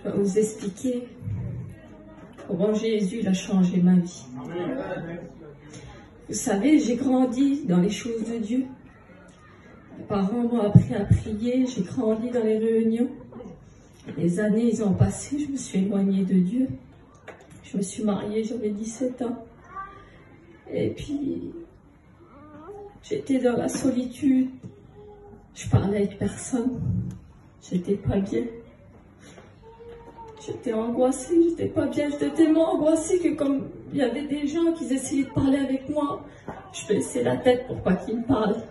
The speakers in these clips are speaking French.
Je vais vous expliquer comment Jésus il a changé ma vie. Vous savez, j'ai grandi dans les choses de Dieu. Mes parents m'ont appris à prier, j'ai grandi dans les réunions. Les années, ils ont passé, je me suis éloignée de Dieu. Je me suis mariée, j'avais 17 ans. Et puis, j'étais dans la solitude. Je parlais avec personne. J'étais pas bien. J'étais angoissée, j'étais pas bien. J'étais tellement angoissée que comme il y avait des gens qui essayaient de parler avec moi, je baissais la tête pour pas qu'ils me parlent.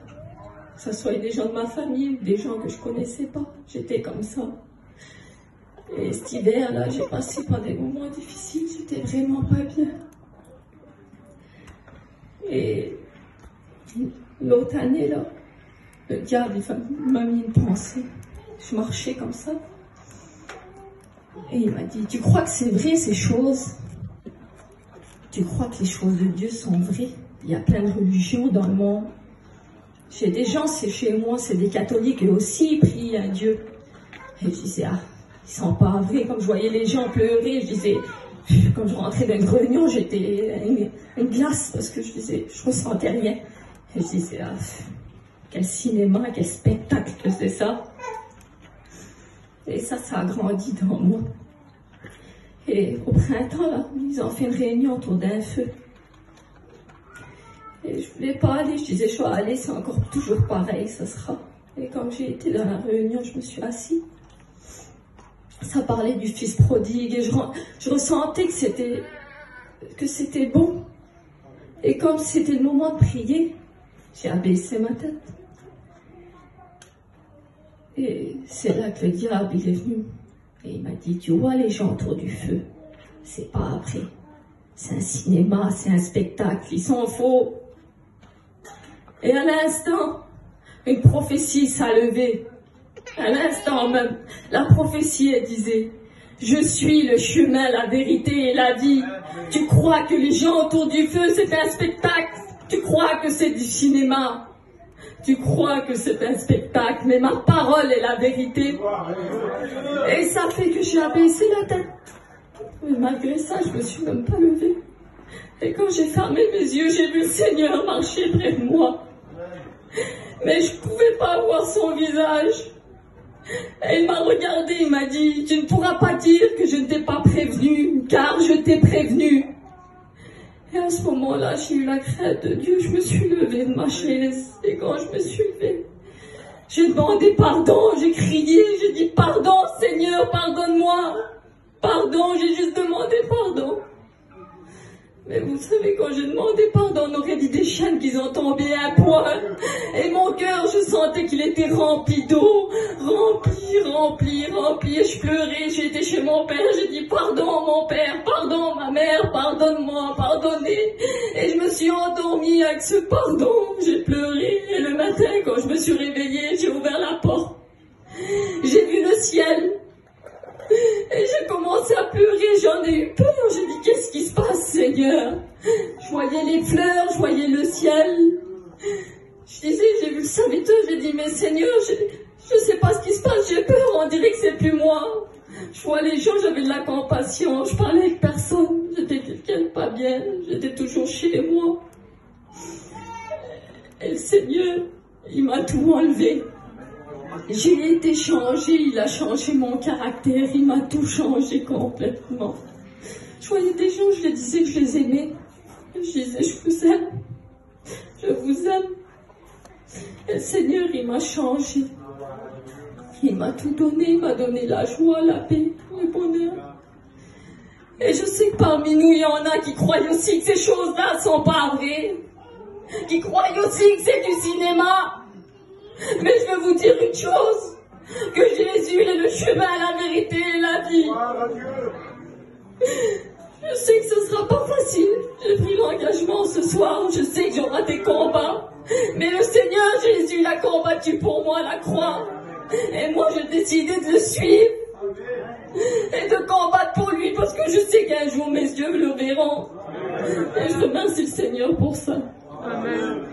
Que ce soit des gens de ma famille ou des gens que je connaissais pas. J'étais comme ça. Et cet hiver-là, j'ai passé par des moments difficiles. J'étais vraiment pas bien. Et l'autre année, là, le diable m'a mis une pensée. Je marchais comme ça. Et il m'a dit, tu crois que c'est vrai ces choses? Tu crois que les choses de Dieu sont vraies? Il y a plein de religions dans le monde. J'ai des gens, c'est chez moi, c'est des catholiques, eux aussi, ils prient à Dieu. Et je disais, ah, ils sont pas vrais. Comme je voyais les gens pleurer, je disais, quand je rentrais d'un réunion, j'étais une glace parce que je disais, je ressentais rien. Et je disais, ah, quel cinéma, quel spectacle que c'est ça. Et ça a grandi dans moi. Et au printemps, là, ils ont fait une réunion autour d'un feu. Et je voulais pas aller, je disais, je vais aller, c'est encore toujours pareil, ça sera. Et quand j'ai été dans la réunion, je me suis assise. Ça parlait du fils prodigue et je ressentais que c'était bon. Et comme c'était le moment de prier, j'ai abaissé ma tête. Et c'est là que le diable il est venu. Et il m'a dit, tu vois les gens autour du feu, c'est pas après. C'est un cinéma, c'est un spectacle, ils sont faux. Et à l'instant, une prophétie s'est levée. À l'instant même, la prophétie, elle disait, je suis le chemin, la vérité et la vie. Tu crois que les gens autour du feu, c'est un spectacle. Tu crois que c'est du cinéma. Tu crois que c'est un spectacle, mais ma parole est la vérité. Et ça fait que j'ai abaissé la tête. Mais malgré ça, je me suis même pas levée. Et quand j'ai fermé mes yeux, j'ai vu le Seigneur marcher près de moi. Mais je pouvais pas voir son visage. Et il m'a regardé, il m'a dit, tu ne pourras pas dire que je ne t'ai pas prévenu, car je t'ai prévenu. Et à ce moment-là, j'ai eu la crainte de Dieu, je me suis levée de ma chaise. Et quand je me suis levée, j'ai demandé pardon, j'ai crié, j'ai dit pardon Seigneur, pardonne-moi. Pardon, j'ai juste demandé pardon. Mais vous savez, quand j'ai demandé pardon, on aurait dit des chaînes qui ont tombé à poil. Et mon cœur, je sentais qu'il était rempli d'eau. Rempli. Et je pleurais, j'étais chez mon père, j'ai dit pardon mon père, pardon ma mère, pardonne-moi, pardonnez. Et je me suis endormie avec ce pardon, j'ai pleuré. Et le matin, quand je me suis réveillée, j'ai ouvert la porte. J'ai vu le ciel. Et j'ai commencé à pleurer, j'en ai eu peur, j'ai dit qu'est-ce qui se passe Seigneur? Je voyais les fleurs, je voyais le ciel. Je disais, j'ai vu le serviteur, j'ai dit mais Seigneur, je sais pas ce qui se passe, j'ai peur, on dirait que c'est plus moi. Je vois les gens, j'avais de la compassion, je parlais avec personne, j'étais quelqu'un de pas bien, j'étais toujours chez moi. Et le Seigneur, il m'a tout enlevé. J'ai été changée, il a changé mon caractère, il m'a tout changé complètement. Je voyais des gens, je les disais que je les aimais. Je disais, je vous aime. Je vous aime. Et le Seigneur, il m'a changé. Il m'a tout donné, il m'a donné la joie, la paix, le bonheur. Et je sais que parmi nous, il y en a qui croient aussi que ces choses-là ne sont pas vraies. Qui croient aussi que c'est du cinéma. Mais je veux vous dire une chose, que Jésus il est le chemin, la vérité et la vie. Je sais que ce sera pas facile, j'ai pris l'engagement ce soir, je sais que j'aurai des combats, mais le Seigneur Jésus il a combattu pour moi à la croix, et moi j'ai décidé de le suivre, et de combattre pour lui, parce que je sais qu'un jour mes yeux le verront, et je remercie le Seigneur pour ça. Amen.